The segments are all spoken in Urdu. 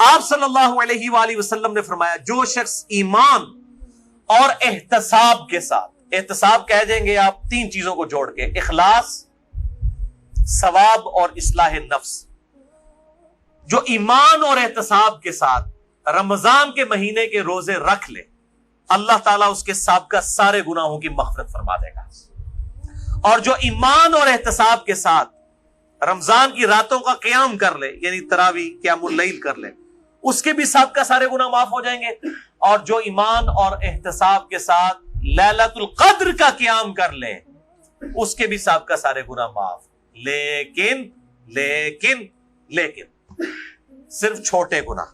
آپ صلی اللہ علیہ وآلہ وسلم نے فرمایا جو شخص ایمان اور احتساب کے ساتھ، احتساب کہہ دیں گے آپ تین چیزوں کو جوڑ کے، اخلاص، ثواب اور اصلاح نفس، جو ایمان اور احتساب کے ساتھ رمضان کے مہینے کے روزے رکھ لے، اللہ تعالیٰ اس کے سابقہ سارے گناہوں کی مغفرت فرما دے گا۔ اور جو ایمان اور احتساب کے ساتھ رمضان کی راتوں کا قیام کر لے، یعنی تراویح قیام اللیل کر لے، اس کے بھی سابقہ سارے گناہ معاف ہو جائیں گے۔ اور جو ایمان اور احتساب کے ساتھ لیلۃ القدر کا قیام کر لے، اس کے بھی سابقہ سارے گناہ معاف۔ لیکن لیکن لیکن صرف چھوٹے گناہ،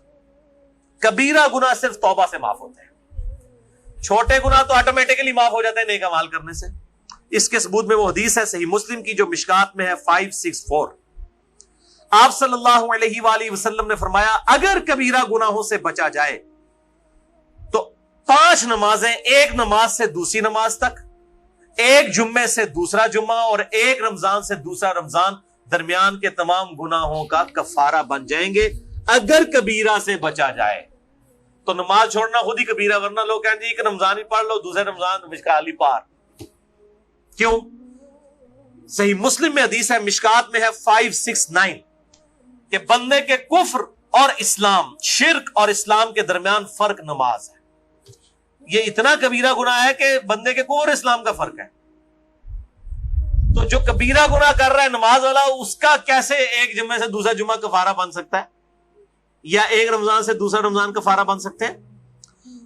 کبیرہ گناہ صرف توبہ سے معاف ہوتے ہیں، چھوٹے گناہ تو آٹومیٹکلی معاف ہو جاتے ہیں نیک اعمال کرنے سے۔ اس کے ثبوت میں وہ حدیث ہے صحیح مسلم کی جو مشکات میں ہے 564، آپ صلی اللہ علیہ وآلہ وسلم نے فرمایا اگر کبیرہ گناہوں سے بچا جائے تو 5 نمازیں، ایک نماز سے دوسری نماز تک، ایک جمعے سے دوسرا جمعہ اور ایک رمضان سے دوسرا رمضان، درمیان کے تمام گناہوں کا کفارہ بن جائیں گے اگر کبیرہ سے بچا جائے۔ تو نماز چھوڑنا خود ہی کبیرہ، ورنہ لوگ کہیں جی کہ رمضان ہی پڑھ لو، دوسرے رمضان مشکال ہی پار۔ کیوں؟ صحیح مسلم میں حدیث ہے، مشکات میں ہے 569، کہ بندے کے کفر اور اسلام، شرک اور اسلام کے درمیان فرق نماز ہے۔ یہ اتنا کبیرہ گناہ ہے کہ بندے کے کفر اور اسلام کا فرق ہے۔ تو جو کبیرہ گناہ کر رہا ہے نماز والا، اس کا کیسے ایک جمعے سے دوسرا جمعہ کفارہ بن سکتا ہے، یا ایک رمضان سے دوسرا رمضان کفارہ بن سکتے ہیں؟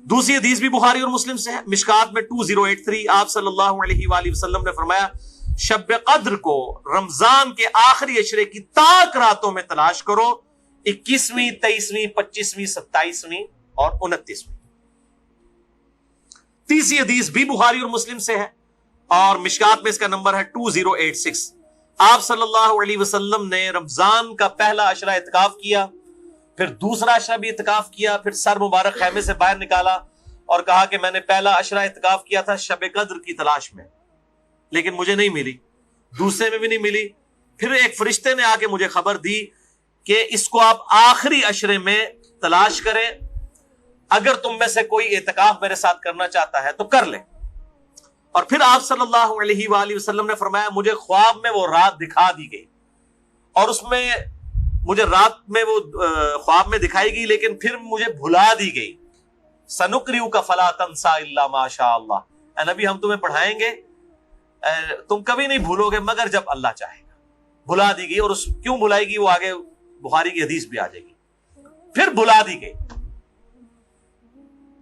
دوسری حدیث بھی بخاری اور مسلم سے ہے، مشکات میں 2083، آپ صلی اللہ علیہ وآلہ وسلم نے فرمایا شب قدر کو رمضان کے آخری عشرے کی تاک راتوں میں تلاش کرو، 21ویں، 23ویں، 25ویں، 27ویں اور 29ویں۔ تیسری حدیث بھی بخاری اور مسلم سے ہے اور مشکات میں اس کا نمبر ہے 2086، آپ صلی اللہ علیہ وسلم نے رمضان کا پہلا عشرہ اعتکاف کیا، پھر دوسرا عشرہ بھی اعتکاف کیا، پھر سر مبارک خیمے سے باہر نکالا اور کہا کہ میں نے پہلا عشرہ اعتکاف کیا تھا شب قدر کی تلاش میں، لیکن مجھے نہیں ملی، دوسرے میں بھی نہیں ملی۔ پھر ایک فرشتے نے آ کے مجھے خبر دی کہ اس کو آپ آخری عشرے میں تلاش کریں، اگر تم میں سے کوئی اعتکاف میرے ساتھ کرنا چاہتا ہے تو کر لے۔ اور پھر آپ صلی اللہ علیہ وآلہ وسلم نے فرمایا مجھے خواب میں وہ رات دکھا دی گئی، اور اس میں مجھے رات میں وہ خواب میں دکھائی گئی لیکن پھر مجھے بھلا دی گئی۔ سنقرئک فلا تنسى الا ما شاء اللہ، اے نبی ہم تمہیں پڑھائیں گے، تم کبھی نہیں بھولو گے مگر جب اللہ چاہے گا۔ بھلا دی گئی، اور اس کیوں بھلائی گئی وہ آگے بخاری کی حدیث بھی آ جائے گی۔ پھر بھلا دی گئی۔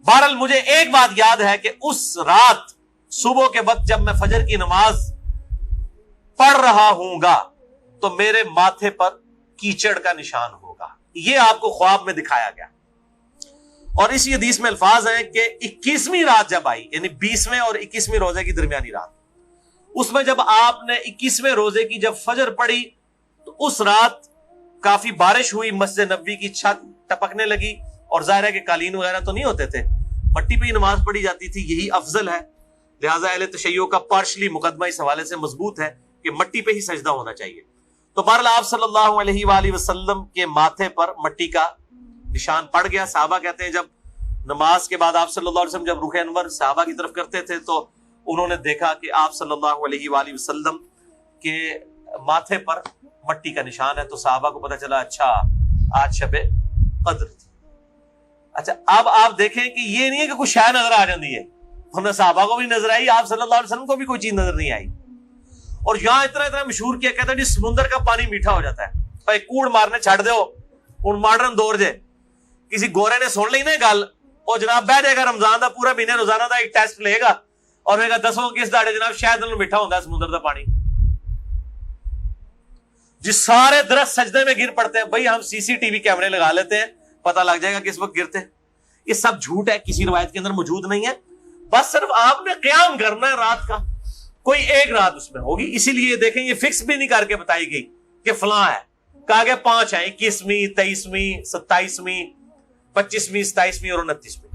بہرحال مجھے ایک بات یاد ہے کہ اس رات صبح کے وقت جب میں فجر کی نماز پڑھ رہا ہوں گا تو میرے ماتھے پر کیچڑ کا نشان ہوگا، یہ آپ کو خواب میں دکھایا گیا۔ اور اسی حدیث میں الفاظ ہیں کہ 21ویں رات جب آئی، یعنی 20ویں اور 21ویں روزے کی درمیانی رات، اس میں جب آپ نے 21ویں روزے کی جب فجر پڑھی تو اس رات کافی بارش ہوئی، مسجد نبوی کی چھت ٹپکنے لگی، اور ظاہر ہے کہ قالین وغیرہ تو نہیں ہوتے تھے، مٹی پہ ہی نماز پڑھی جاتی تھی، یہی افضل ہے، لہٰذا اہل تشیع کا پارشلی مقدمہ اس حوالے سے مضبوط ہے کہ مٹی پہ ہی سجدہ ہونا چاہیے۔ تو بہرحال آپ صلی اللہ علیہ وآلہ وسلم کے ماتھے پر مٹی کا نشان پڑ گیا۔ صحابہ کہتے ہیں جب نماز کے بعد آپ صلی اللہ علیہ وسلم جب رخ انور صحابہ کی طرف کرتے تھے تو انہوں نے دیکھا کہ آپ صلی اللہ علیہ وآلہ وسلم کے ماتھے پر مٹی کا نشان ہے، تو صحابہ کو پتہ چلا اچھا آج شب قدر تھی۔ اچھا اب آپ دیکھیں کہ یہ نہیں ہے کہ کوئی شے نظر آ جاتی ہے، ورنہ صحابہ کو بھی نظر آئی، آپ صلی اللہ علیہ وسلم کو بھی کوئی چیز نظر نہیں آئی۔ اور یہاں اتنا مشہور کیا کہتا ہے جی سمندر کا پانی میٹھا ہو جاتا ہے، بھائی کوڑ مارنے چھڑ دو، ہوں ماڈرن دور جے کسی گورے نے سن لی نا گل، اور جناب بہ جائے گا رمضان دا پورا مہینے روزانہ دا ایک ٹیسٹ لے گا اور کہے گا دسو کس داڑے جناب شاید نالوں میٹھا ہوتا ہے سمندر دا پانی۔ جس سارے درخت سجدے میں گر پڑتے ہیں، بھائی ہم سی سی ٹی وی کیمرے لگا لیتے ہیں، پتہ لگ جائے گا کس وقت گرتے ہیں۔ یہ سب جھوٹ ہے، کسی روایت کے اندر موجود نہیں ہے، بس صرف آپ نے قیام کرنا ہے رات کا، کوئی ایک رات اس میں ہوگی۔ اسی لیے دیکھیں یہ فکس بھی نہیں کر کے بتائی گئی کہ فلاں ہے، کہا گیا 5 ہیں، 21ویں، 23ویں، 27ویں، 25ویں، 27ویں اور 29ویں۔